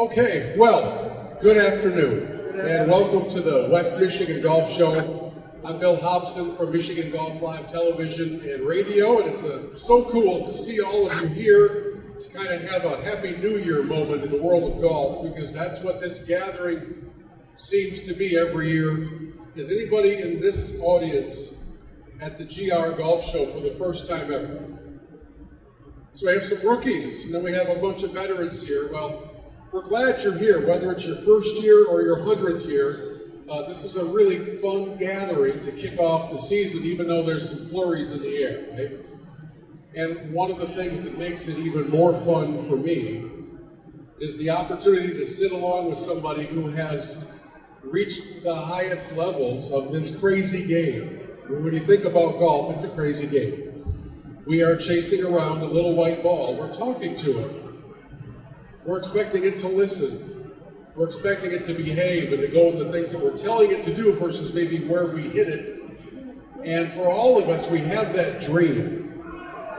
Okay, well, good afternoon, and welcome to the West Michigan Golf Show. I'm Bill Hobson from Michigan Golf Live Television and Radio, and it's so cool to see all of you here to kind of have a Happy New Year moment in the world of golf, because that's what this gathering seems to be every year. Is anybody in this audience at the GR Golf Show for the first time ever? So we have some rookies, and then we have a bunch of veterans here. Well, we're glad you're here, whether it's your first year or your 100th year. This is a really fun gathering to kick off the season, even though there's some flurries in the air, right? And one of the things that makes it even more fun for me is the opportunity to sit along with somebody who has reached the highest levels of this crazy game. I mean, when you think about golf, it's a crazy game. We are chasing around a little white ball. We're talking to it. We're expecting it to listen. We're expecting it to behave and to go in the things that we're telling it to do versus maybe where we hit it. And for all of us, we have that dream.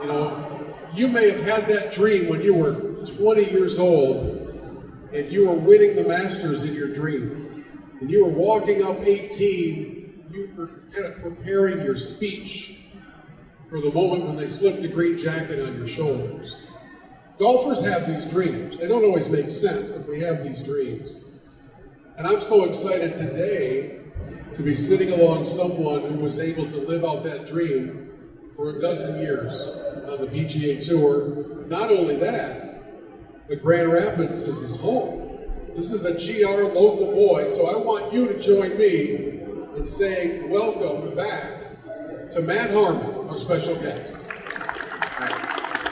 You know, you may have had that dream when you were 20 years old and you were winning the Masters in your dream. And you were walking up 18, you were kind of preparing your speech for the moment when they slip the green jacket on your shoulders. Golfers have these dreams. They don't always make sense, but we have these dreams. And I'm so excited today to be sitting along someone who was able to live out that dream for a dozen years on the PGA Tour. Not only that, but Grand Rapids is his home. This is a GR local boy, so I want you to join me in saying welcome back to Matt Harmon, our special guest.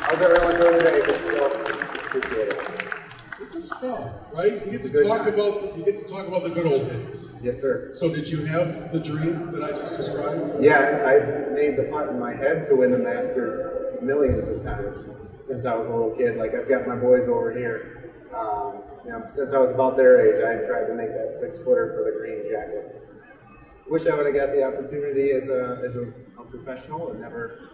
How's everyone doing today? Appreciate it. This is fun, right? You get to talk about the good old days. Yes, sir. So did you have the dream that I just described? Yeah, I made the putt in my head to win the Masters millions of times since I was a little kid. Like, I've got my boys over here. Since I was about their age, I tried to make that 6-footer for the green jacket. Wish I would have got the opportunity as a professional and never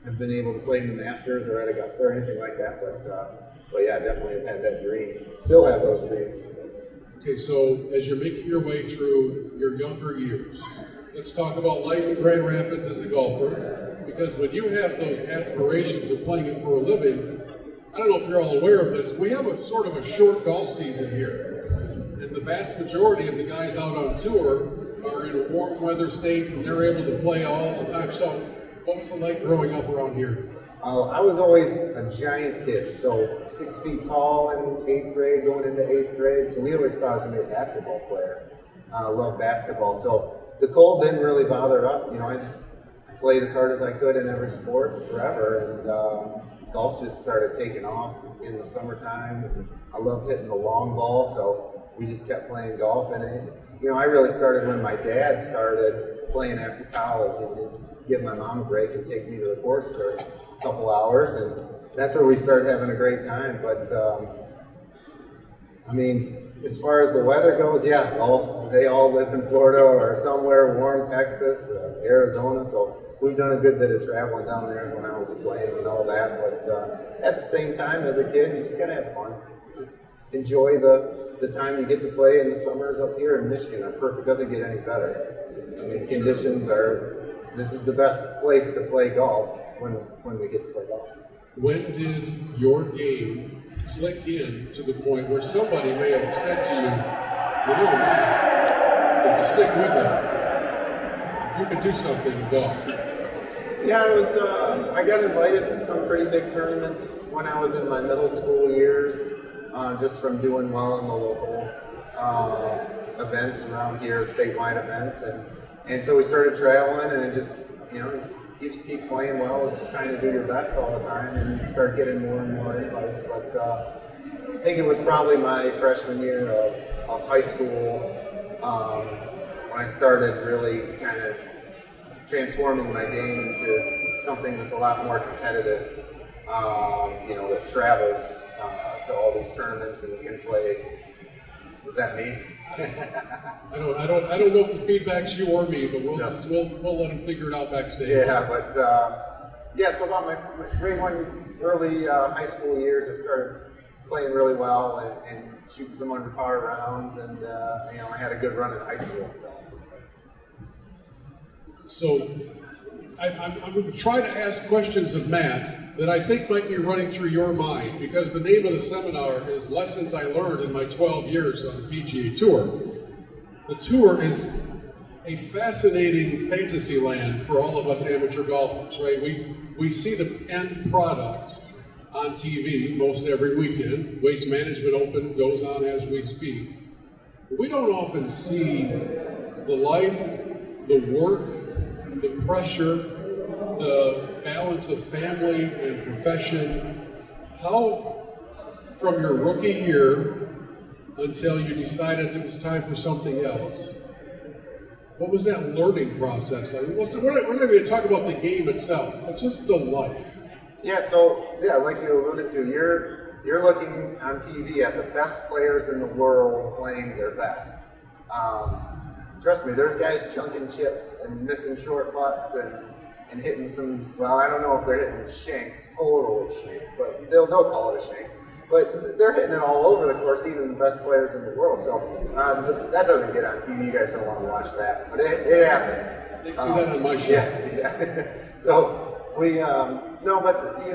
have been able to play in the Masters or at Augusta or anything like that, but yeah, definitely have had that dream. Still have those dreams. Okay, so as you're making your way through your younger years, let's talk about life in Grand Rapids as a golfer, because when you have those aspirations of playing it for a living, I don't know if you're all aware of this, we have a sort of a short golf season here, and the vast majority of the guys out on tour are in warm weather states, and they're able to play all the time. So what was it like growing up around here? I was always a giant kid, so 6 feet tall in 8th grade, going into 8th grade, so we always thought I was going to be a basketball player. I love basketball, so the cold didn't really bother us. You know, I played as hard as I could in every sport forever, and golf just started taking off in the summertime. And I loved hitting the long ball, so we just kept playing golf. And I really started when my dad started playing after college and give my mom a break and take me to the course for a couple hours, and that's where we started having a great time. But as far as the weather goes, yeah, they all live in Florida or somewhere warm, Texas, Arizona, so we've done a good bit of traveling down there when I was playing and all that. But at the same time, as a kid, you just gotta have fun. Just enjoy the time you get to play, and the summers up here in Michigan are perfect. Doesn't get any better. I mean, this is the best place to play golf when we get to play golf. When did your game click in to the point where somebody may have said to you, man, if you stick with it, you can do something in golf? Yeah, I got invited to some pretty big tournaments when I was in my middle school years, just from doing well in the local events around here, statewide events, and so we started traveling, and it just keep playing well, is trying to do your best all the time, and you start getting more and more invites. But I think it was probably my freshman year of high school when I started really kind of transforming my game into something that's a lot more competitive, that travels to all these tournaments and can play. Was that me? I don't know if the feedback's you or me, but we'll let them figure it out backstage. Yeah, but so about my early high school years, I started playing really well and shooting some under par rounds, and I had a good run in high school. So I'm going to try to ask questions of Matt that I think might be running through your mind, because the name of the seminar is Lessons I Learned in My 12 Years on the PGA Tour. The tour is a fascinating fantasy land for all of us amateur golfers, right? We see the end product on TV most every weekend. Waste Management Open goes on as we speak. We don't often see the life, the work, the pressure, the balance of family and profession. How, from your rookie year until you decided it was time for something else, what was that learning process like? We're not going to talk about the game itself, but just the life. Yeah, so like you alluded to, you're looking on TV at the best players in the world playing their best. Trust me, there's guys chunking chips and missing short putts and hitting some, well, I don't know if they're hitting shanks, totally shanks, but they'll call it a shank. But they're hitting it all over the course, even the best players in the world. So but that doesn't get on TV. You guys don't want to watch that, but it happens. They see that on my show. Yeah. So we, no, but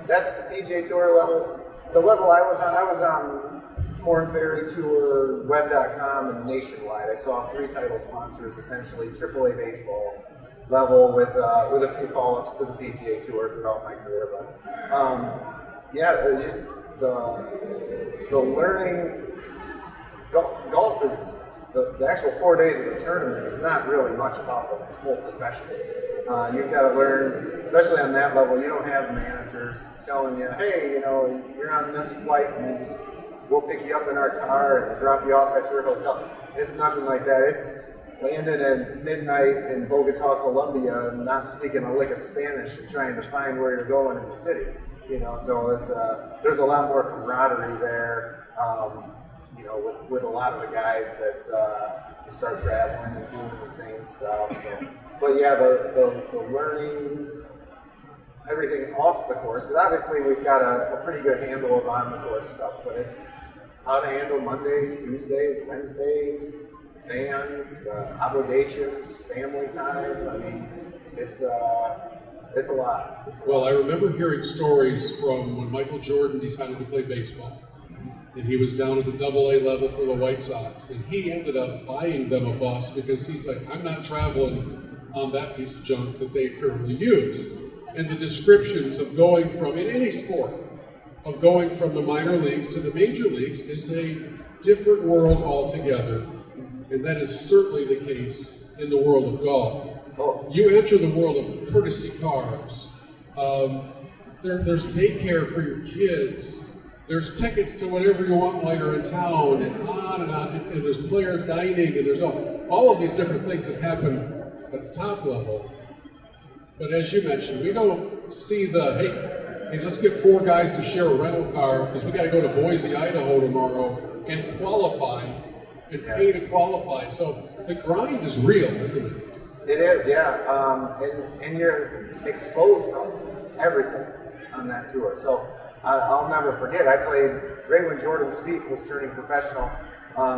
that's the PGA Tour level. The level I was on Korn Ferry Tour, Web.com, and Nationwide. I saw 3 title sponsors, essentially AAA baseball level with a few call-ups to the PGA Tour throughout my career. But just the learning. Golf is the actual 4 days of the tournament is not really much about the whole profession. You've got to learn, especially on that level. You don't have managers telling you, hey, you're on this flight and we'll pick you up in our car and drop you off at your hotel. It's nothing like that. It's landing at midnight in Bogota, Colombia, and not speaking a lick of Spanish and trying to find where you're going in the city. So it's there's a lot more camaraderie there. With a lot of the guys that start traveling and doing the same stuff. So, but yeah, the learning everything off the course, because obviously we've got a pretty good handle of on the course stuff, but it's how to handle Mondays, Tuesdays, Wednesdays, fans, obligations, family time. I mean, it's a lot. Well, I remember hearing stories from when Michael Jordan decided to play baseball. And he was down at the AA level for the White Sox. And he ended up buying them a bus because he's like, I'm not traveling on that piece of junk that they currently use. And the descriptions of going from, in any sport, of going from the minor leagues to the major leagues is a different world altogether. And that is certainly the case in the world of golf. You enter the world of courtesy cars. There's daycare for your kids. There's tickets to whatever you want while you're in town, and on and on. And there's player dining, and there's all of these different things that happen at the top level. But as you mentioned, we don't see hey, let's get 4 guys to share a rental car because we got to go to Boise, Idaho tomorrow and qualify and pay to qualify. So the grind is real, isn't it? It is, yeah. And you're exposed to everything on that tour. So I'll never forget, I played right when Jordan Spieth was turning professional.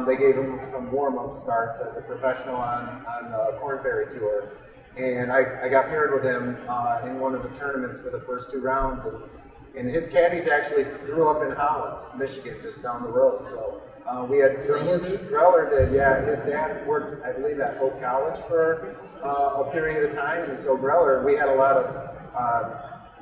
They gave him some warm-up starts as a professional on the Korn Ferry Tour. And I got paired with him in one of the tournaments for the first 2 rounds. And his caddies actually grew up in Holland, Michigan, just down the road. So we had Greller did, yeah. His dad worked, I believe, at Hope College for a period of time. And so Greller, we had a lot of,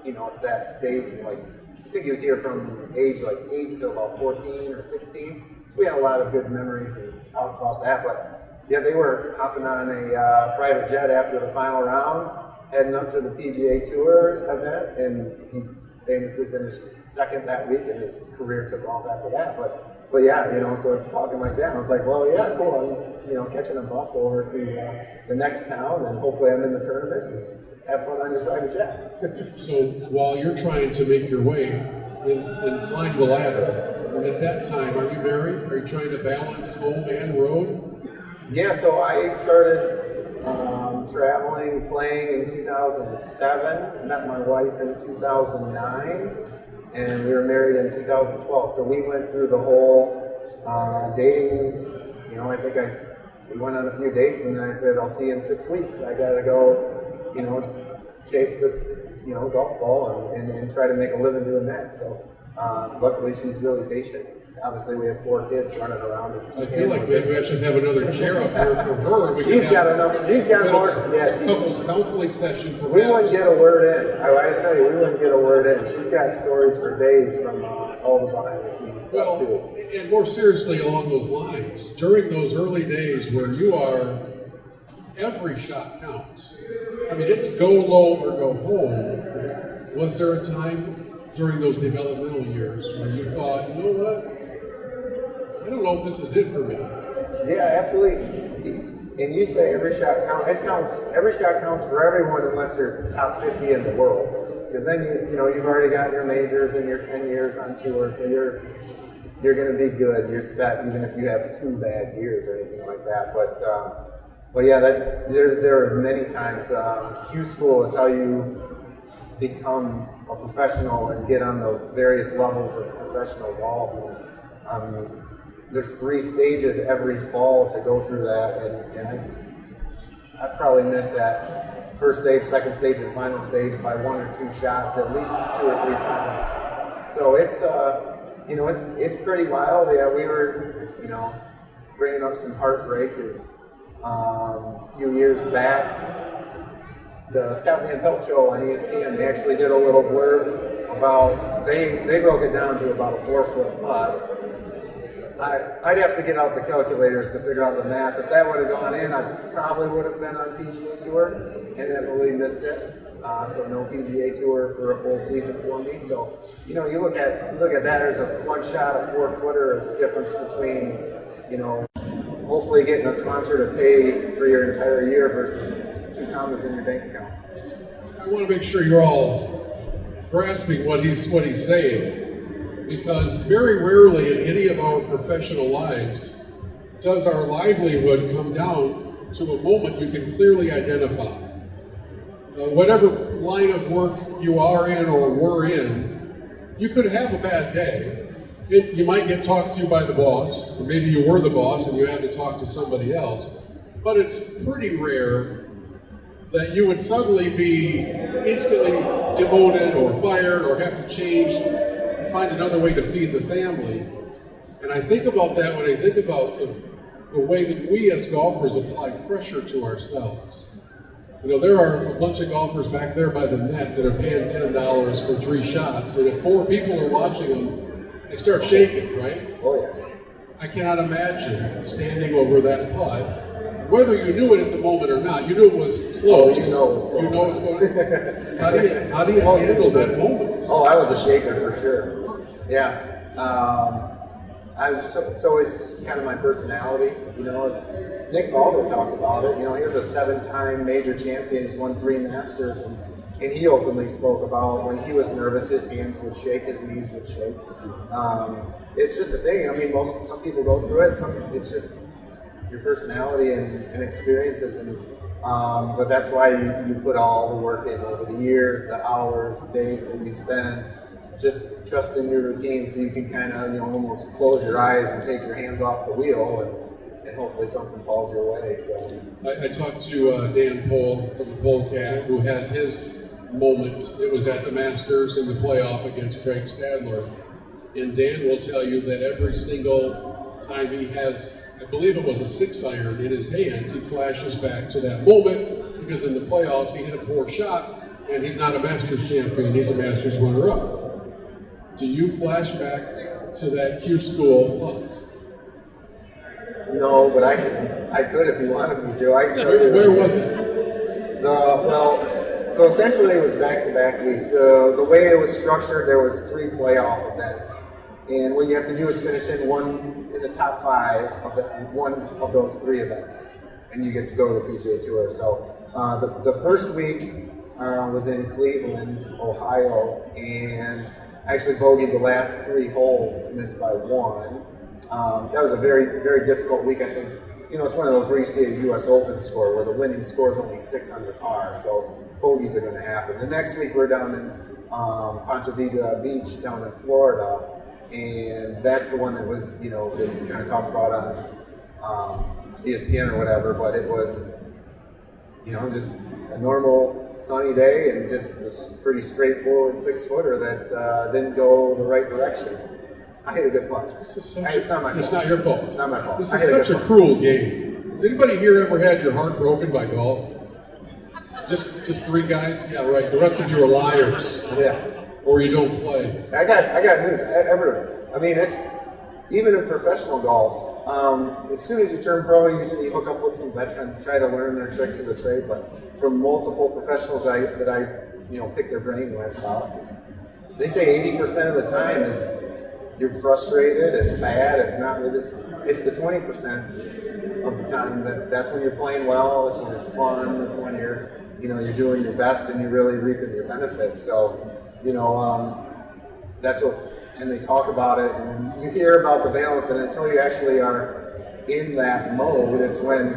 it's that stage, like, I think he was here from age like 8 to about 14 or 16. So we had a lot of good memories and talked about that. But yeah, they were hopping on a private jet after the final round, heading up to the PGA Tour event, and he famously finished second that week, and his career took off after that. But yeah, so it's talking like that. And I was like, well, yeah, cool. I'm, catching a bus over to the next town, and hopefully I'm in the tournament. And have fun on your private jet. So while you're trying to make your way and climb the ladder, at that time, are you married? Are you trying to balance home and road? Yeah, so I started traveling, playing in 2007. Met my wife in 2009, and we were married in 2012. So we went through the whole Dating, I think we went on a few dates, and then I said, I'll see you in 6 weeks. I got to go, chase this, golf ball and try to make a living doing that. So luckily she's really patient. Obviously we have 4 kids running around. I feel like maybe I should have another chair up here for her. She's got enough. She's got more. Yeah, couples counseling session. Perhaps. We wouldn't get a word in. I tell you, we wouldn't get a word in. She's got stories for days from all the behind the scenes stuff too. And more seriously along those lines, during those early days where you are, every shot counts. I mean, it's go low or go home. Was there a time during those developmental years where you thought, you know what? I don't know if this is it for me. Yeah, absolutely. And you say every shot counts. It counts. Every shot counts for everyone unless you're top 50 in the world. Because then you've already got your majors and your 10 years on tour, so you're going to be good. You're set, even if you have 2 bad years or anything like that. But yeah, there are many times. Q School is how you become a professional and get on the various levels of professional golf. There's 3 stages every fall to go through that, and I've probably missed that first stage, second stage, and final stage by 1 or 2 shots at least 2 or 3 times. So it's it's pretty wild. Yeah, we were bringing up some heartbreak is a few years back. The Scott Van Pelt show on ESPN, they actually did a little blurb about they broke it down to about a 4-foot putt. I'd have to get out the calculators to figure out the math. If that would have gone in, I probably would have been on PGA Tour and heavily missed it. So no PGA Tour for a full season for me. So you look at that. There's a one shot, a 4-footer. It's difference between hopefully getting a sponsor to pay for your entire year versus 2 commas in your bank account. I want to make sure you're all grasping what he's saying. Because very rarely in any of our professional lives does our livelihood come down to a moment you can clearly identify. Whatever line of work you are in or were in, you could have a bad day. You might get talked to by the boss, or maybe you were the boss and you had to talk to somebody else, but it's pretty rare that you would suddenly be instantly demoted or fired or have to change, find another way to feed the family. And I think about that when I think about the way that we as golfers apply pressure to ourselves. There are a bunch of golfers back there by the net that are paying $10 for 3 shots, and if 4 people are watching them, they start shaking, right? Oh yeah. I cannot imagine standing over that putt, whether you knew it at the moment or not. You knew it was close. Oh, you know it's going. How do you handle that moment? Oh, I was a shaker for sure. Yeah. It's always just kind of my personality. It's Nick Faldo talked about it. He was a 7-time major champion. He's won 3 Masters, and he openly spoke about when he was nervous, his hands would shake, his knees would shake. It's just a thing. I mean, some people go through it. It's just your personality and experiences, but that's why you put all the work in over the years, the hours, the days that you spend. Just trust in your routine so you can kind of almost close your eyes and take your hands off the wheel and hopefully something falls your way. So I talked to Dan Pohl from the Polecat, who has his moment. It was at the Masters in the playoff against Craig Stadler. And Dan will tell you that every single time he has, I believe it was a 6-iron in his hands, he flashes back to that moment because in the playoffs he hit a poor shot and he's not a Masters champion, he's a Masters runner-up. Do you flash back to that Q School putt? No, but I could if you wanted me to. I can tell you. Where was it? So essentially it was back-to-back weeks. The way it was structured, there was 3 playoff events. And what you have to do is finish in the top 5 of one of those 3 events. And you get to go to the PGA Tour. So the first week was in Cleveland, Ohio, and I actually bogeyed the last 3 holes to miss by 1. That was a very, very difficult week. I think, it's one of those where you see a U.S. Open score where the winning score is only 6 under par, so bogeys are going to happen. The next week we're down in Ponte Vedra Beach down in Florida, and that's the one that was, that you kind of talked about on ESPN or whatever, but it was, just a normal sunny day and just this pretty straightforward 6-footer that didn't go the right direction. I hit a good putt. It's not my fault. It's not your fault. It's not my fault. This is such a cruel game. Has anybody here ever had your heart broken by golf? Just 3 guys? Yeah, right. The rest of you are liars. Yeah. Or you don't play. I got news. It's even in professional golf. As soon as you turn pro, you usually hook up with some veterans, try to learn their tricks of the trade. But from multiple professionals that I pick their brain with about, they say 80% of the time is you're frustrated. It's bad. It's not. It's the 20% of the time that's when you're playing well. It's when it's fun. It's when you're doing your best and you're really reaping your benefits. So. That's what, and they talk about it, and you hear about the balance, and until you actually are in that mode, it's when,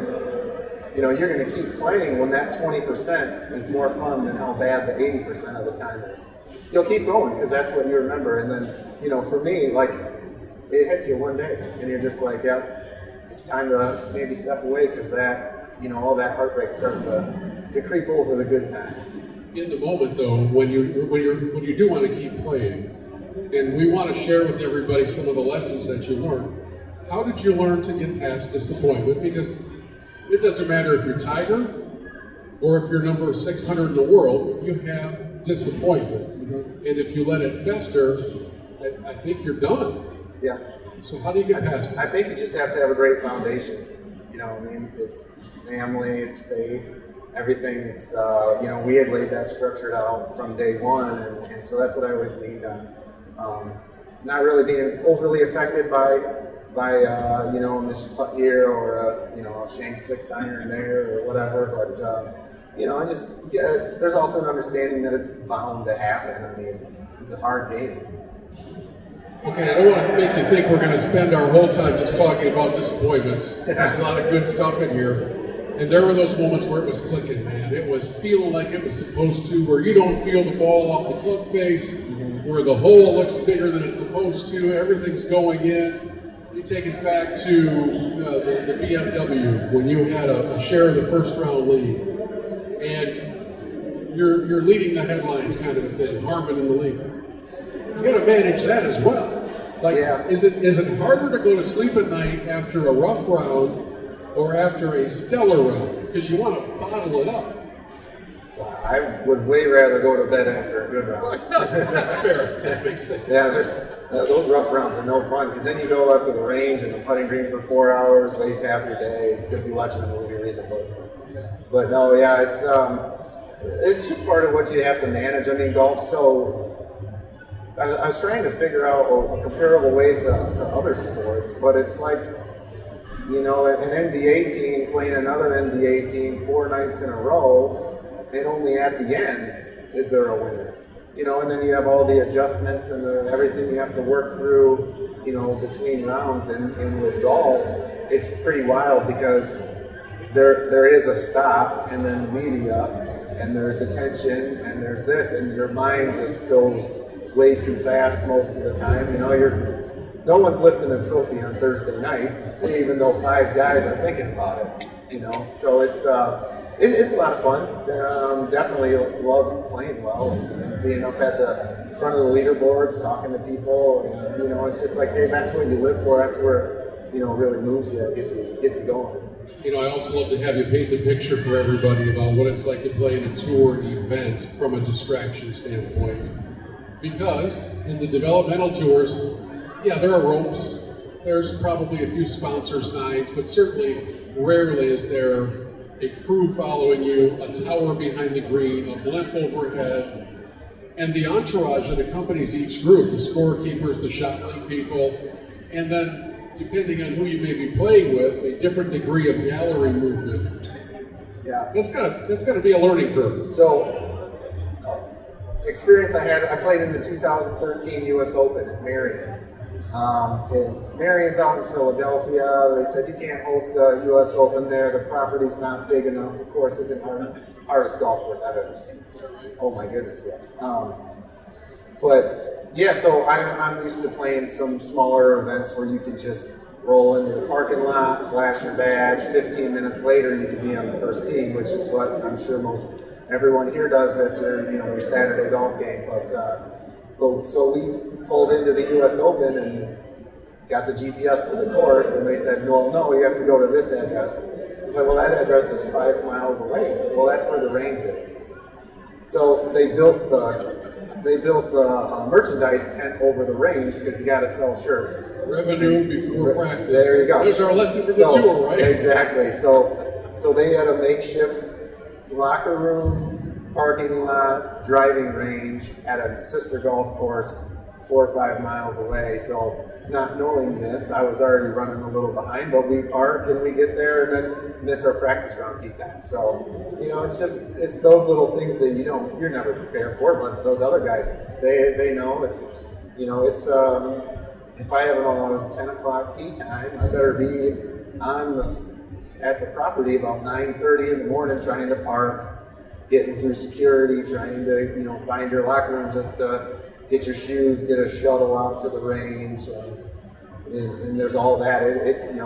you're going to keep playing when that 20% is more fun than how bad the 80% of the time is. You'll keep going because that's what you remember, and then, for me, like, it hits you one day, and you're just like, yeah, it's time to maybe step away because that, all that heartbreak's starting to creep over the good times. In the moment, though, when you do want to keep playing, and we want to share with everybody some of the lessons that you learned, how did you learn to get past disappointment? Because it doesn't matter if you're Tiger or if you're number 600 in the world, you have disappointment. And if you let it fester, I think you're done. Yeah. So how do you get past it? I think you just have to have a great foundation. It's family, it's faith. Everything, it's, we had laid that structured out from day one, and so that's what I always leaned on. Not really being overly affected by this putt here or, a shank 6-iron there or whatever, but, there's also an understanding that it's bound to happen. I mean, it's a hard game. Okay, I don't want to make you think we're going to spend our whole time just talking about disappointments. There's a lot of good stuff in here. And there were those moments where it was clicking, man. It was feeling like it was supposed to, where you don't feel the ball off the club face, where the hole looks bigger than it's supposed to, everything's going in. You take us back to the BMW, when you had a share of the first round lead. And you're leading the headlines kind of a thing, Harmon in the lead. You got to manage that as well. Like, yeah. Is it harder to go to sleep at night after a rough round or after a stellar round? Because you want to bottle it up. I would way rather go to bed after a good round. That's fair. That makes sense. Yeah, those rough rounds are no fun because then you go out to the range and the putting green for 4 hours, waste half your day. You could be watching a movie, reading a book. But no, yeah, it's just part of what you have to manage. I mean, golf's so. I was trying to figure out a comparable way to other sports, but it's like, an NBA team playing another NBA team 4 nights in a row, and only at the end is there a winner. And then you have all the adjustments and everything you have to work through, between rounds. And with golf, it's pretty wild because there is a stop, and then media, and there's attention, and there's this, and your mind just goes way too fast most of the time. No one's lifting a trophy on Thursday night, even though 5 guys are thinking about it. So it's a lot of fun. Definitely love playing well and being up at the front of the leaderboards, talking to people. And, it's just like, hey, that's what you live for. That's where really moves you, gets you going. I also love to have you paint the picture for everybody about what it's like to play in a tour event from a distraction standpoint. Because in the developmental tours, yeah, there are ropes. There's probably a few sponsor signs, but certainly rarely is there a crew following you, a tower behind the green, a blimp overhead, and the entourage that accompanies each group, the scorekeepers, the shot lead people, and then, depending on who you may be playing with, a different degree of gallery movement. Yeah. That's gotta be a learning curve. So, experience I played in the 2013 U.S. Open at Marion. And Marion's out in Philadelphia. They said you can't host a U.S. Open there. The property's not big enough. The course isn't the hardest golf course I've ever seen. Oh my goodness, yes. But yeah, so I'm used to playing some smaller events where you could just roll into the parking lot, flash your badge. 15 minutes later, you could be on the first tee, which is what I'm sure most everyone here does at your Saturday golf game. But so we pulled into the U.S. Open and got the GPS to the course, and they said, no, you have to go to this address. I was like, well, that address is 5 miles away. He said, well, that's where the range is. So they built the merchandise tent over the range because you got to sell shirts. Revenue before practice. There you go. There's our lesson for the tour, right? Exactly. So they had a makeshift locker room, parking lot, driving range at a sister golf course 4 or 5 miles away. So not knowing this, I was already running a little behind, but we park and we get there and then miss our practice round tee time. So, it's those little things that you're never prepared for, but those other guys, they know if I have a 10 o'clock tee time, I better be at the property about 9:30 in the morning trying to park, getting through security, trying to, find your locker room just to get your shoes, get a shuttle out to the range, and there's all that.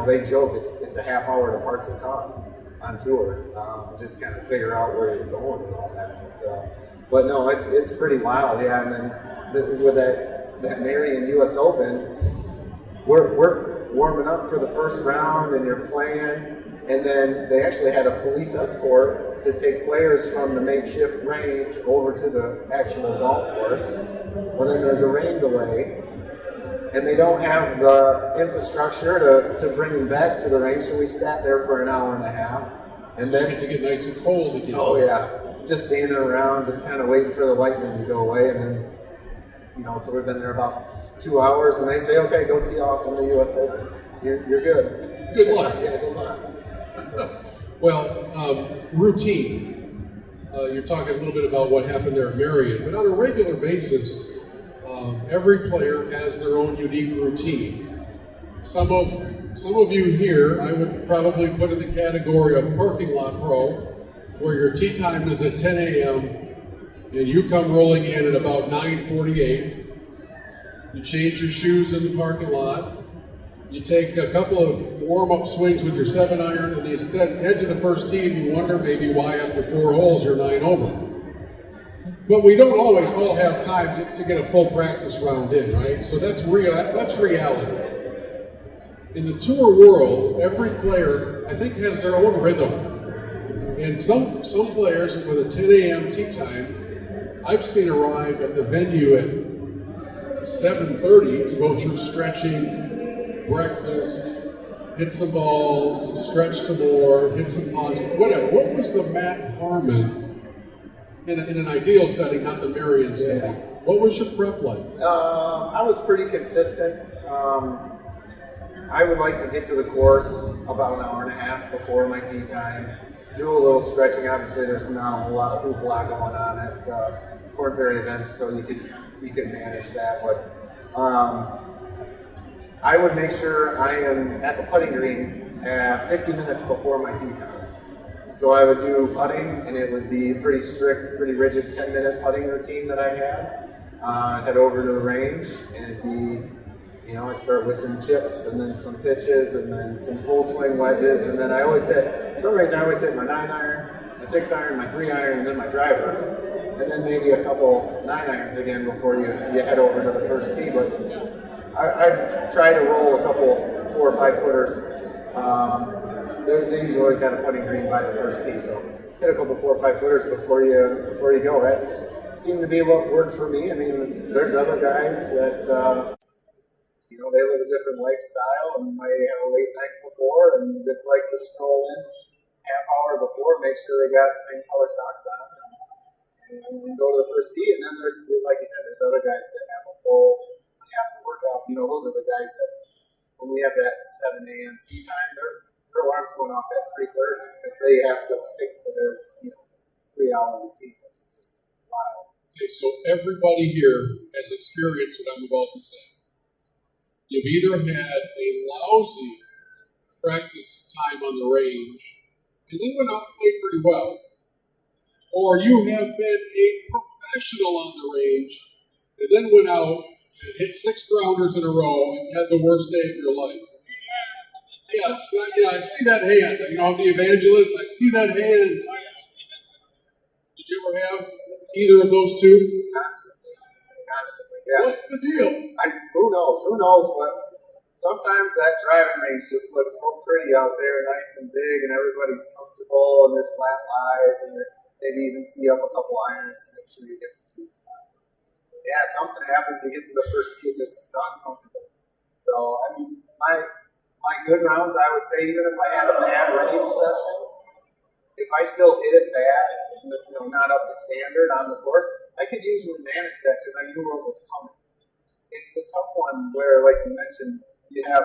They joke it's a half hour to park your car on tour, just kind of figure out where you're going and all that. But no, it's pretty wild, yeah. And then with that Marion U.S. Open, we're warming up for the first round, and you're playing, and then they actually had a police escort to take players from the makeshift range over to the actual golf course. Well, then there's a rain delay, and they don't have the infrastructure to bring them back to the range, so we sat there for an hour and a half. And then to get nice and cold again. Oh yeah, just standing around, just kind of waiting for the lightning to go away, and then, so we've been there about 2 hours, and they say, okay, go tee off in the U.S. Open. You're good. Good luck. Yeah, good luck. Well, routine. You're talking a little bit about what happened there at Marion, but on a regular basis, every player has their own unique routine. Some of you here, I would probably put in the category of parking lot pro, where your tee time is at 10 a.m. and you come rolling in at about 9:48. You change your shoes in the parking lot. You take a couple of warm-up swings with your 7-iron, and you head to the first tee, and you wonder maybe why after 4 holes you're 9 over. But we don't always all have time to get a full practice round in, right? So that's reality. In the tour world, every player, I think, has their own rhythm. And some players with a 10 a.m. tee time, I've seen arrive at the venue at 7:30 to go through stretching, breakfast, hit some balls, stretch some more, hit some ponds, whatever. What was the Matt Harmon, in an ideal setting, not the Marion setting, what was your prep like? I was pretty consistent. I would like to get to the course about an hour and a half before my tee time, do a little stretching. Obviously, there's not a whole lot of hoopla going on at Corn Ferry events, so you could manage that. But I would make sure I am at the putting green 50 minutes before my tee time. So I would do putting, and it would be pretty strict, pretty rigid 10-minute putting routine that I had. I'd head over to the range, and it'd be, I'd start with some chips, and then some pitches, and then some full swing wedges, and then for some reason I always hit my 9-iron, my 6-iron, my 3-iron, and then my driver. And then maybe a couple 9-irons again before you head over to the first tee. But I try to roll a couple 4 or 5 footers. They usually always have a putting green by the first tee, so hit a couple 4 or 5 footers before you go. That seemed to be what worked for me. I mean, there's other guys that they live a different lifestyle and might have a late night before and just like to stroll in half hour before, make sure they got the same color socks on, and go to the first tee. And then there's, like you said, there's other guys that have a full have to work out. Those are the guys that when we have that 7 a.m. tee time, their alarm's going off at 3:30 because they have to stick to their 3-hour routine, which is just wild. Okay, so everybody here has experienced what I'm about to say. You've either had a lousy practice time on the range and then went out and played pretty well, or you have been a professional on the range and then went out and hit 6 grounders in a row and had the worst day of your life? Yes, yeah, I see that hand. You know, I'm the evangelist. I see that hand. Did you ever have either of those two? Constantly, yeah. What's the deal? Who knows, but sometimes that driving range just looks so pretty out there, nice and big, and everybody's comfortable, and they're flat lies, and they're maybe even tee up a couple irons to make sure you get the sweet spot. Yeah, something happens, you get to the first tee, it just is uncomfortable. So, I mean, my good rounds, I would say, even if I had a bad range session, if I still hit it bad, you know, not up to standard on the course, I could usually manage that because I knew what was coming. It's the tough one where, like you mentioned, you have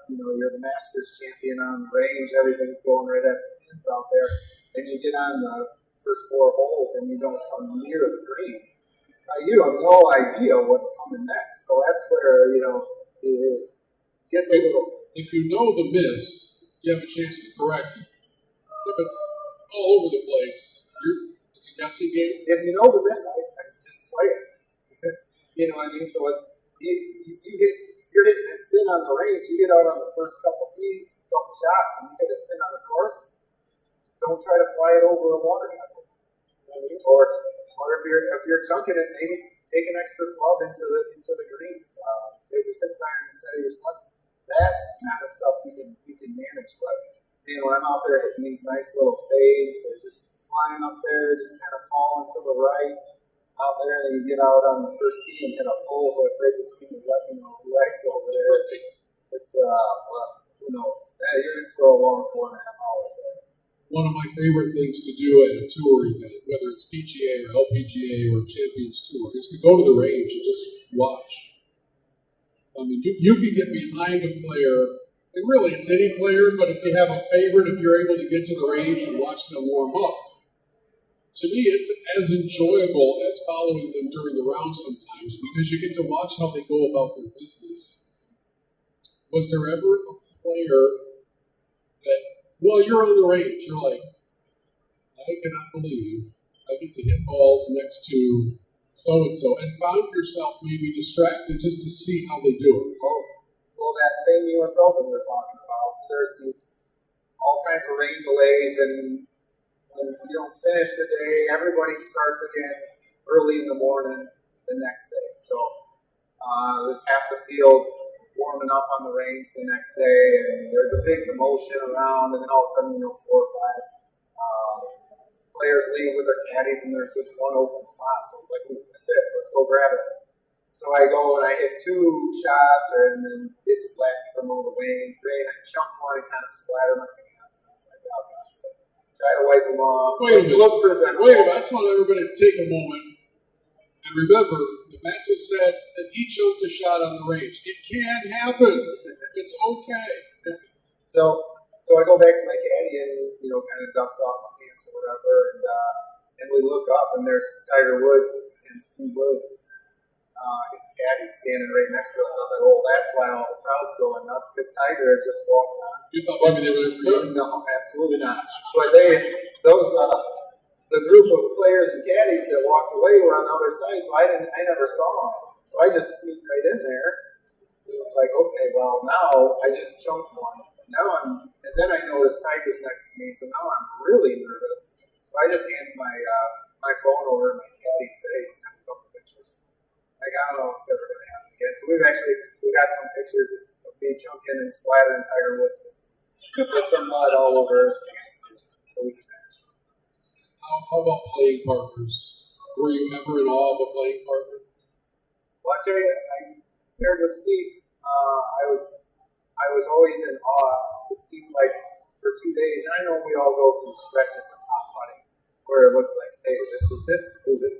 you're the Masters champion on the range, everything's going right at the pins out there, and you get on the first 4 holes and you don't come near the green. You have no idea what's coming next. So that's where, it gets a little. If you know the miss, you have a chance to correct it. If it's all over the place, it's a guessing game. If you know the miss, I just play it. You know what I mean? So it's you're hitting it thin on the range. You get out on the first couple shots, and you hit it thin on the course. Don't try to fly it over a water hazard. You know what I mean? Or if you're chunking it, maybe take an extra club into the greens. Save your 6 iron instead of your 7. That's the kind of stuff you can manage. But when I'm out there hitting these nice little fades, they're just flying up there, just kind of falling to the right. Out there, and you get out on the first tee and hit a pull hook right between the legs over there. It's who knows? You're in for a long 4.5 hours there. One of my favorite things to do at a tour event, whether it's PGA or LPGA or Champions Tour, is to go to the range and just watch. I mean, you can get behind a player, and really it's any player, but if you have a favorite, if you're able to get to the range and watch them warm up, to me it's as enjoyable as following them during the round sometimes, because you get to watch how they go about their business. Was there ever a player that, well, you're on the range, you're like, I cannot believe I get to hit balls next to so-and-so, and found yourself maybe distracted just to see how they do it? Oh, well, that same U.S. Open we're talking about, so there's these all kinds of rain delays, and when you don't finish the day, everybody starts again early in the morning the next day. So there's half the field warming up on the range the next day, and there's a big commotion around, and then all of a sudden, 4 or 5 players leave with their caddies, and there's just one open spot. So it's like, that's it, let's go grab it. So I go and I hit 2 shots, and then it's wet from all the rain. I chunk one and kind of splatter my pants. It's like, oh gosh. Try to wipe them off. Wait a minute. Look presentable. Wait a minute. I just want everybody to take a moment and remember that Matt just said that he chunked a shot on the range. It can happen. It's okay. So I go back to my caddy and kind of dust off my pants or whatever, and we look up and there's Tiger Woods and Steve Williams. His caddy standing right next to us. I was like, oh, that's why all the crowd's going nuts, because Tiger had just walked on. You thought maybe they were there for you? No, absolutely not. But the group of players and caddies that walked away were on the other side, so I never saw them. So I just sneaked right in there. It was like, okay, well, now I just chunked one. And then I noticed Tiger's next to me, so now I'm really nervous. So I just handed my phone over to my caddy and said, hey, snap a couple pictures. Like, I don't know if it's ever going to happen again. So we've got some pictures of me chunking and splattering Tiger Woods with some mud all over his pants too, so we can match. How about playing partners? Were you ever in awe of a playing partner? Well, I tell you, I paired with Steve. I was always in awe. It seemed like for 2 days, and I know we all go through stretches of hot putting where it looks like, hey, this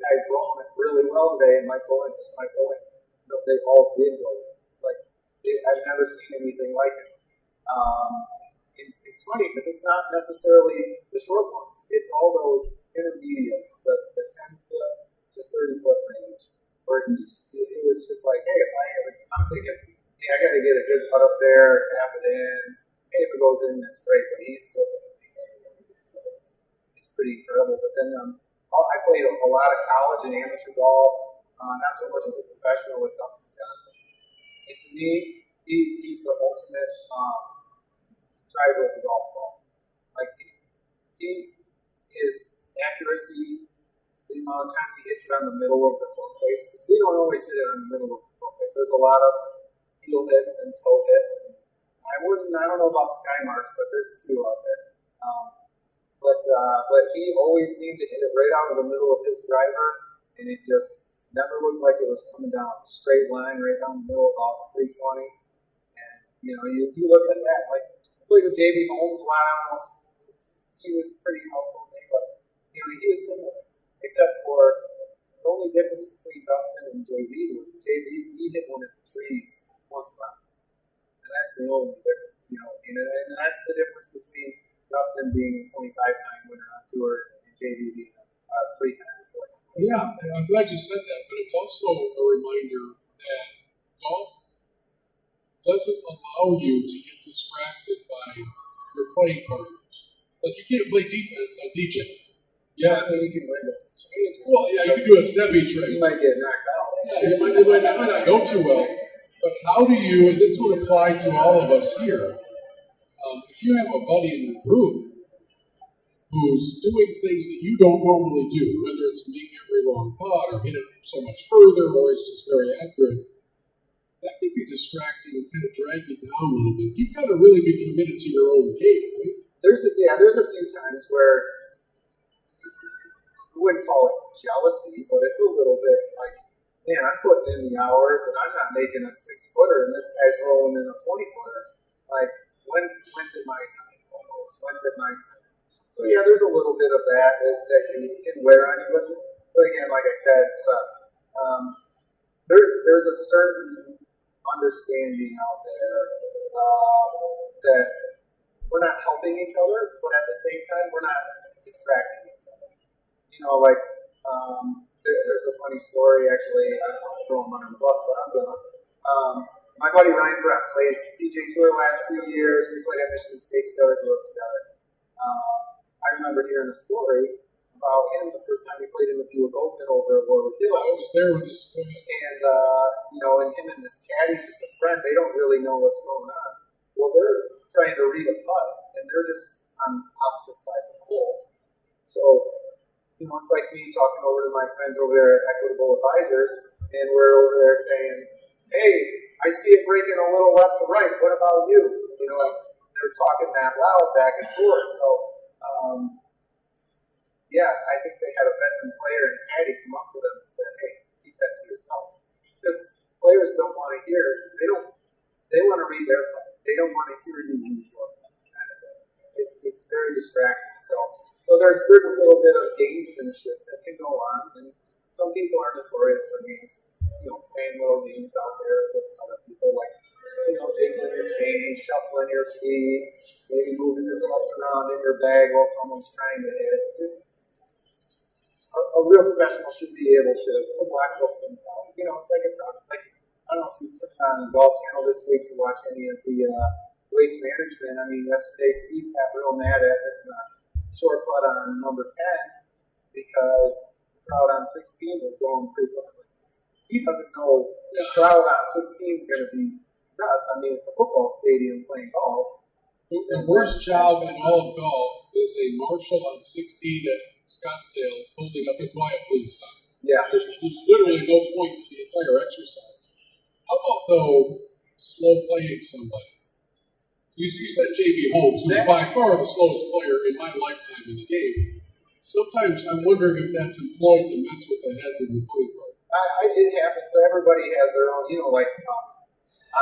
guy's rolling it really well today, and might go in, this might go in. No, they all did go in. I've never seen anything like it. It's funny because it's not necessarily the short ones. It's all those intermediates, the 10-foot to 30-foot range, where it was just like, hey, I'm thinking, hey, I got to get a good putt up there, tap it in. Hey, if it goes in, that's great. But he's looking at me, so it's pretty incredible. But then I played a lot of college and amateur golf. not so much as a professional with Dustin Johnson. And to me, he's the ultimate driver of the golf ball. Like he his accuracy, the amount of times he hits it on the middle of the club face, because we don't always hit it on the middle of the club face. There's a lot of heel hits and toe hits. And I don't know about sky marks, but there's a few out there. But he always seemed to hit it right out of the middle of his driver, and it just never looked like it was coming down a straight line right down the middle about 320. And you look at that, like I played with JB Holmes a lot. I don't know if he was pretty household name, but he was similar, except for the only difference between Dustin and JB was JB he hit one in the trees once around, and that's the only difference, and that's the difference between Dustin being a 25-time winner on tour and JB being a 3-time or 4-time winner. Yeah, and I'm glad you said that, but it's also a reminder that golf doesn't allow you to get distracted by your playing partners. Like, you can't play defense on DJ. Yeah, I mean, you can win with some changes. Well, yeah, you can do a Sevi trick. You might get knocked out. Yeah, it might not go too well. But how do you, and this would apply to all of us here, if you have a buddy in the group who's doing things that you don't normally do, whether it's make every long putt or hit it so much further or it's just very accurate, that can be distracting and kind of drag you down a little bit. You've got to really be committed to your own game, right? There's a few times where I wouldn't call it jealousy, but it's a little bit like, man, I'm putting in the hours and I'm not making a 6-footer and this guy's rolling in a 20-footer. Like, when's it my time? Almost. When's it my time? So yeah, there's a little bit of that can wear on you, but again, like I said, there's a certain understanding out there that we're not helping each other, but at the same time, we're not distracting each other. There's a funny story, actually. I don't want to throw him under the bus, but I'm going to. My buddy Ryan Brett plays PGA Tour the last few years. We played at Michigan State together, grew up together. I remember hearing a story about him the first time he played in the Buick Open over at Warwick Hills. I was there with this. And, and him and this caddy's just a friend. They don't really know what's going on. Well, they're trying to read a putt, and they're just on opposite sides of the hole. So, it's like me talking over to my friends over there at Equitable Advisors, and we're over there saying, hey, I see it breaking a little left to right. What about you? They're talking that loud back and forth. So, I think they had a veteran player and caddy come up to them and said, hey, keep that to yourself. Because players don't want to hear, they want to read their play. They don't want to hear you read your play, kind of thing. It's very distracting. So there's a little bit of gamesmanship that can go on, and some people are notorious for games, playing little games out there against other people, like, jiggling your chain, shuffling your feet, maybe moving your clubs around in your bag while someone's trying to hit. Just a real professional should be able to black those things out. It's like I don't know if you've turned on Golf Channel this week to watch any of the waste management. I mean, yesterday Spieth got real mad at missing a short putt on number 10 because the crowd on 16 was going pretty close. He doesn't know the crowd on 16 is going to be nuts. I mean, it's a football stadium playing golf. The worst job in all of golf is a marshal on 16 at Scottsdale holding up a quiet please sign. Yeah. There's literally no point to the entire exercise. How about, though, slow playing somebody? You said JB Holmes, who's by far the slowest player in my lifetime in the game. Sometimes I'm wondering if that's employed to mess with the heads of the playing partner. It happens. So everybody has their own,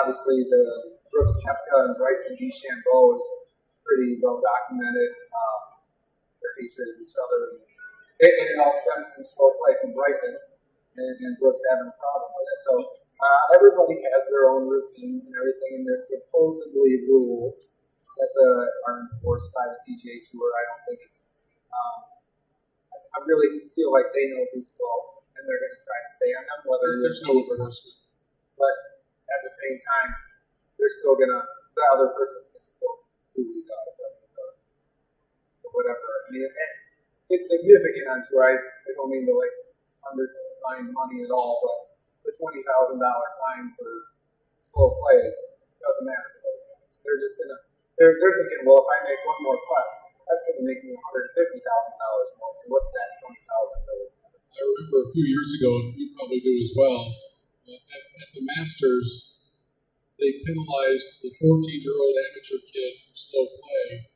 obviously the Brooks Koepka and Bryson DeChambeau is pretty well documented. Their hatred of each other. And it all stems from slow play from Bryson and Brooks having a problem with it. So everybody has their own routines and everything, and there's supposedly rules that are enforced by the PGA Tour. I don't think it's. I really feel like they know who's slow, and they're going to try to stay on them. There's no enforcement. But at the same time, they're still going to. The other person's going to still do what he does. I mean, the whatever. I mean, it's significant on tour. I don't mean to undefined money at all, but the $20,000 fine for slow play doesn't matter to those guys. They're thinking, well, if I make one more putt, that's going to make me $150,000 more. So what's that $20,000 really? I remember a few years ago, and you probably do as well, at the Masters, they penalized the 14-year-old amateur kid for slow play.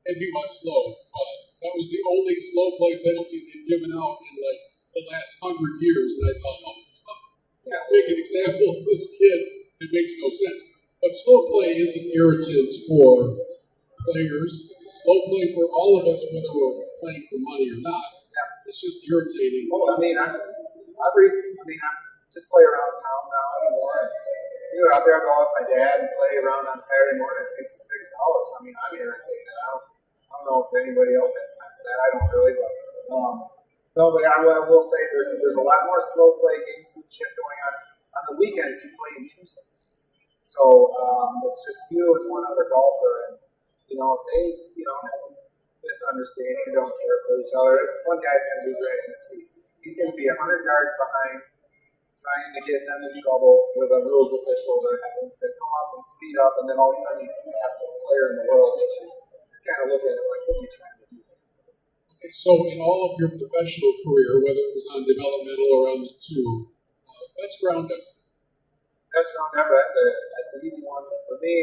And he was slow, but that was the only slow play penalty they've given out in like the last 100 years. And I thought, make an example of this kid. It makes no sense. But slow play is an irritant for players. It's a slow play for all of us, whether we're playing for money or not. Yeah. It's just irritating. Oh, I just play around town now anymore. You go out there, I'll go with my dad and play around on Saturday morning. It takes 6 hours. I mean, I'm irritated. I don't know if anybody else has time for that. I don't really, but I will say there's a lot more slow play gamesmanship going on. On the weekends, you play in twosomes. So it's just you and one other golfer, and if they have a misunderstanding, don't care for each other. One guy's going to be dragging his feet. He's going to be 100 yards behind, trying to get them in trouble with a rules official to have him say, come up and speed up, and then all of a sudden he's the fastest player in the world. Just kind of look at him like, what are you trying to do? Okay, so in all of your professional career, whether it was on developmental or on the tour, best round ever. Best round ever. That's an easy one for me.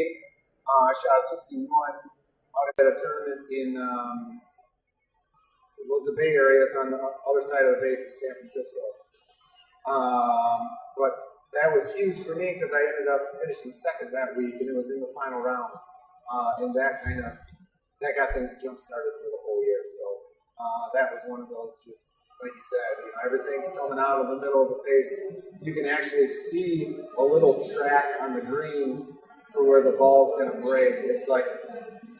I shot 61 out at a tournament in it was the Bay Area. It's on the other side of the bay from San Francisco. But that was huge for me because I ended up finishing second that week, and it was in the final round. And that got things jump started for the whole year. So that was one of those, just like you said, everything's coming out of the middle of the face. You can actually see a little track on the greens for where the ball's going to break. It's like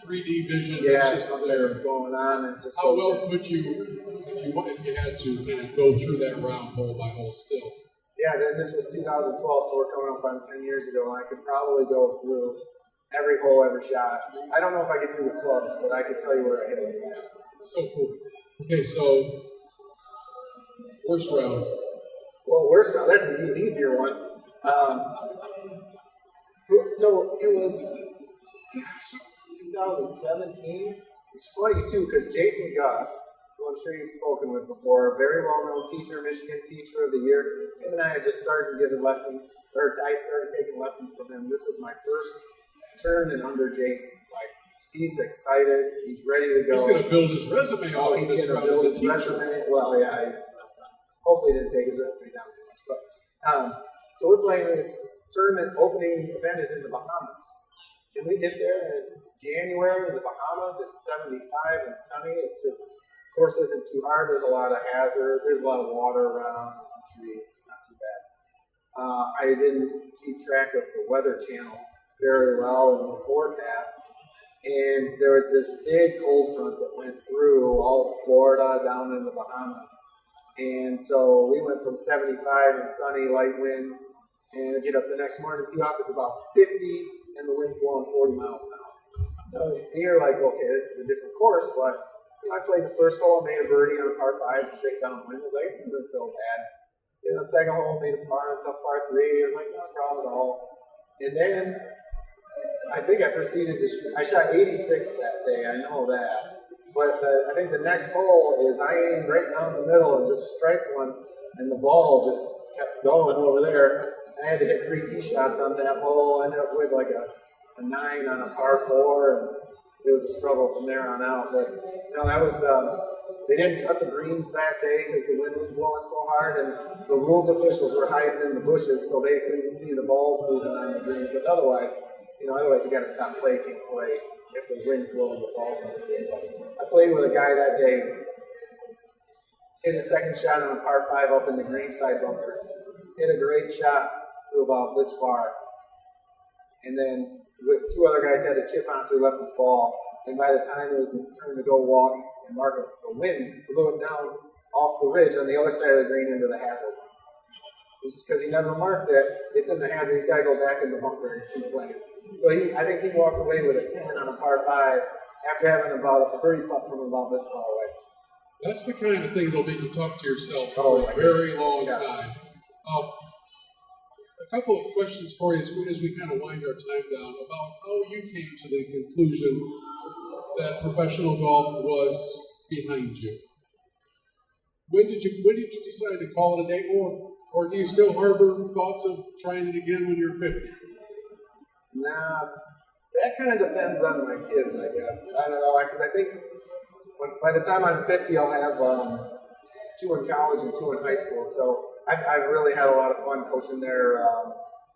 3D vision. Yeah, something going on. And just how well could you, if you had to, kind of go through that round hole by hole still? Yeah, then this was 2012, so we're coming up on 10 years ago, and I could probably go through every hole, every shot. I don't know if I could do the clubs, but I could tell you where I hit it. It's so cool. Okay, so worst round. Well, worst round, that's an even easier one. So it was, 2017. It's funny, too, because Jason Gus, who I'm sure you've spoken with before, a very well-known teacher, Michigan Teacher of the Year, him and I had just started giving lessons, or I started taking lessons from him. This was my first tournament under Jason. Like, he's excited. He's ready to go. He's going to build his resume off of this. He's going to build his resume. Well, yeah. Hopefully, he didn't take his resume down too much. But so we're playing. Its tournament opening event is in the Bahamas, and we get there, and it's January in the Bahamas. It's 75 and sunny. It's just, course isn't too hard. There's a lot of hazard. There's a lot of water around. There's some trees. Not too bad. I didn't keep track of the Weather Channel very well in the forecast. And there was this big cold front that went through all of Florida down in the Bahamas. And so we went from 75 and sunny, light winds, and get up the next morning, tee off, it's about 50, and the wind's blowing 40 miles an hour. So you're like, okay, this is a different course, but I played the first hole, made a birdie on a par 5, straight downwind. I was like, this isn't so bad. In the second hole, made a par on a tough par 3. I was like, not a problem at all. And then I think I proceeded to shoot. I shot 86 that day, I know that. But I think the next hole is I aimed right down the middle and just striped one, and the ball just kept going over there. I had to hit 3 tee shots on that hole. I ended up with like a 9 on a par 4, and it was a struggle from there on out. But that was they didn't cut the greens that day because the wind was blowing so hard, and the rules officials were hiding in the bushes so they couldn't see the balls moving on the green. Because otherwise you got to stop play, can't play if the wind's blowing the balls on the green. But I played with a guy that day, hit his second shot on a par 5 up in the greenside bunker. Hit a great shot to about this far. And then with 2 other guys had a chip on, so he left his ball. And by the time it was his turn to go walk and mark it, the wind blew it down off the ridge on the other side of the green into the hazard. It's because he never marked it. It's in the hazard. He's got to go back in the bunker and keep playing. So I think he walked away with a 10 on a par 5 after having about a birdie putt from about this far away. That's the kind of thing that'll make you talk to yourself Oh, for a very long time. A couple of questions for you as we kind of wind our time down about how you came to the conclusion that professional golf was behind you. When did you decide to call it a day, or do you still harbor thoughts of trying it again when you're 50? Nah, that kind of depends on my kids, I guess. I don't know, because I think by the time I'm 50, I'll have 2 in college and 2 in high school. So I've really had a lot of fun coaching their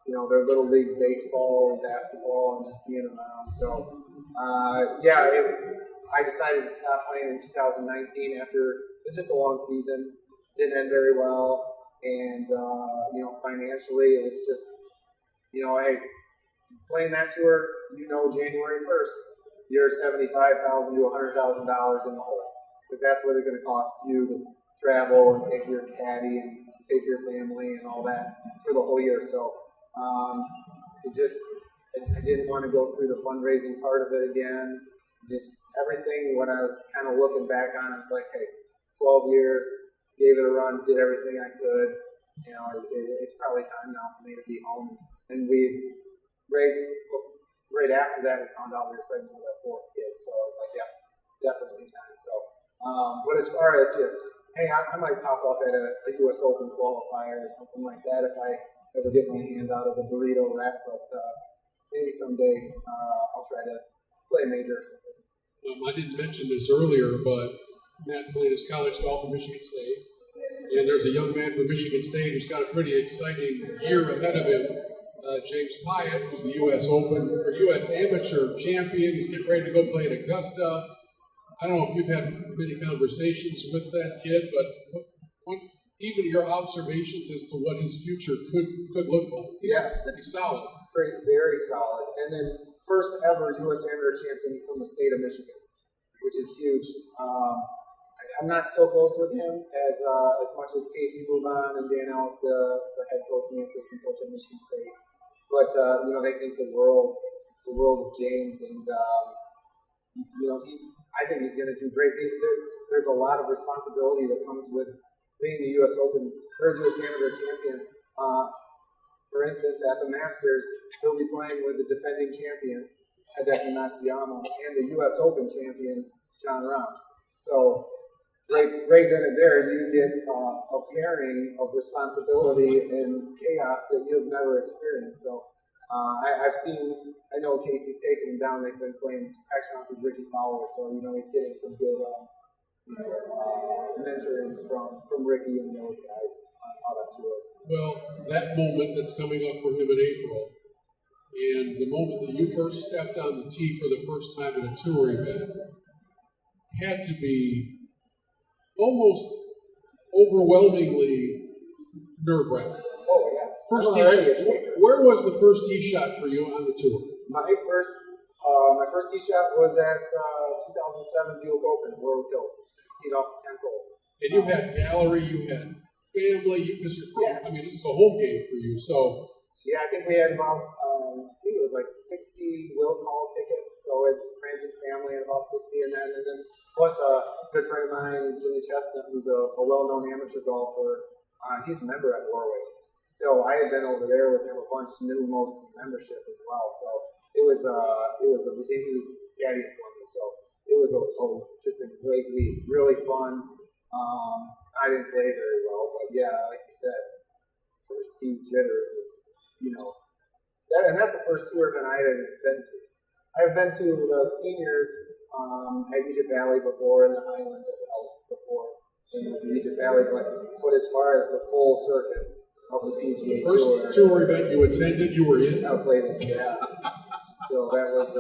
little league baseball and basketball and just being around. So I decided to stop playing in 2019 after it was just a long season. Didn't end very well, and financially it was just hey, playing that tour, January 1st, you're $75,000 to $100,000 in the hole, because that's what it's going to cost you to travel and pay for your caddy and pay for your family and all that for the whole year. So I didn't want to go through the fundraising part of it again. Just everything, when I was kind of looking back on, I was like, hey, 12 years, gave it a run, did everything I could. It's probably time now for me to be home. And right after that, we found out we were pregnant with our 4th kid. So I was like, yeah, definitely time. So, but as far as, hey, I might pop up at a U.S. Open qualifier or something like that if I ever get my hand out of the burrito wrap. But maybe someday I'll try to play a major or something. I didn't mention this earlier, but Matt played his college golf at Michigan State. And there's a young man from Michigan State who's got a pretty exciting year ahead of him. James Hyatt, who's the U.S. Open or U.S. Amateur champion. He's getting ready to go play at Augusta. I don't know if you've had many conversations with that kid, but what even your observations as to what his future could look like. He's pretty solid. Very solid. And then first ever U.S. Amateur champion from the state of Michigan, which is huge. I'm not so close with him as much as Casey Mouban and Dan Ellis, the head coach and the assistant coach at Michigan State. But they think the world of James, and I think he's going to do great. There's a lot of responsibility that comes with being the U.S. Open or the U.S. Amateur champion. For instance, at the Masters, he'll be playing with the defending champion Hideki Matsuyama and the U.S. Open champion John Rahm. So right then and there, you get a pairing of responsibility and chaos that you've never experienced. So I know Casey's taken him down. They've been playing practice rounds with Ricky Fowler, so he's getting some good mentoring from Ricky and those guys out on tour. Well, that moment that's coming up for him in April, and the moment that you first stepped on the tee for the first time at a tour event, had to be almost overwhelmingly nerve-wracking. Oh, yeah. First tee shot. Where was the first tee shot for you on the tour? My first tee shot was at 2007 Buick Open, Warwick Hills. Teed off the 10th hole. And you had gallery, you had family, because you're from, this is a home game for you, so. Yeah, I think we had about, I think it was like 60 will call tickets, so it friends and family and about 60 and then plus a good friend of mine, Jimmy Chestnut, who's a well-known amateur golfer. He's a member at Warwick. So I had been over there with him a bunch, knew most membership as well. So and he was caddying for me. So it was just a great week, really fun. I didn't play very well, but yeah, like you said, first tee jitters is, and that's the first tour event I had been to. I've been to the seniors at Egypt Valley before, and the Highlands at the Elks before in Egypt Valley, but as far as the full circus of the PGA Tour. First tour event you attended, you were in? I played it, yeah. So that was,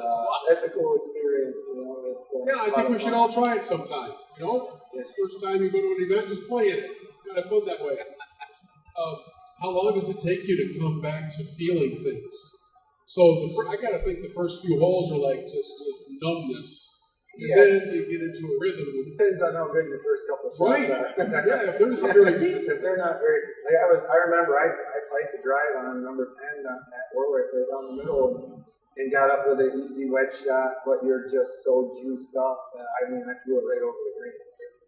that's a cool experience, It's, I think we should all try it sometime, First time you go to an event, just play in it. Kind of fun that way. How long does it take you to come back to feeling things? So I got to think the first few holes are like just numbness. And then you get into a rhythm. It depends on how good your first couple shots are. If they're not very good. If they're not very, I remember I played to drive on number 10 at Warwick right down the middle and got up with an easy wedge shot, but you're just so juiced up that I flew it right over the green.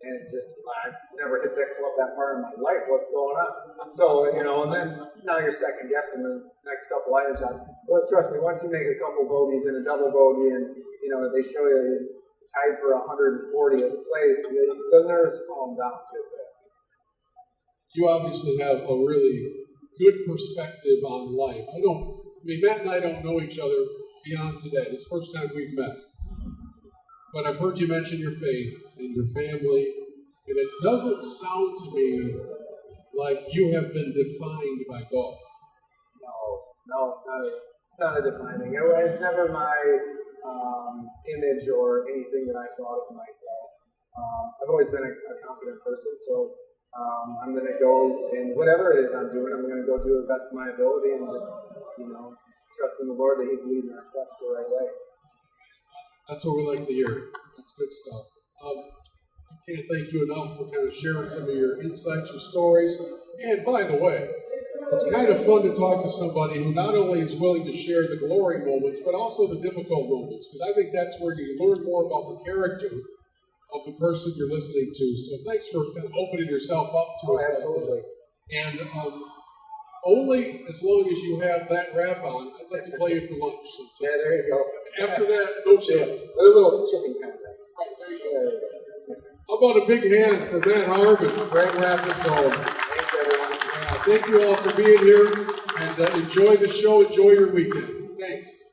and just, I've never hit that club that far in my life. What's going on? So, you know, and then now you're second guessing the next couple iron shots. Well, trust me, once you make a couple bogeys and a double bogey, and you know they show you tied for 140th place, the nerves calm down a bit. You obviously have a really good perspective on life. Matt and I don't know each other beyond today. It's the first time we've met. But I've heard you mention your faith and your family, and it doesn't sound to me like you have been defined by golf. No, it's not a defining. It's never my image or anything that I thought of myself. I've always been a confident person, so I'm going to go, and whatever it is I'm doing, I'm going to go do the best of my ability and just, you know, trust in the Lord that He's leading our steps the right way. That's what we like to hear. That's good stuff. I can't thank you enough for kind of sharing some of your insights, your stories. And by the way, it's kind of fun to talk to somebody who not only is willing to share the glory moments, but also the difficult moments, because I think that's where you learn more about the character of the person you're listening to. So thanks for kind of opening yourself up to us. Absolutely. And only as long as you have that wrap on, I'd like to play you for lunch sometime. Yeah, there you go. After that, no chance. A little chicken contest. Right, there you go. How about a big hand for Matt Harmon, Grand Rapids home. Thanks, everyone. Thank you all for being here, and enjoy the show. Enjoy your weekend. Thanks.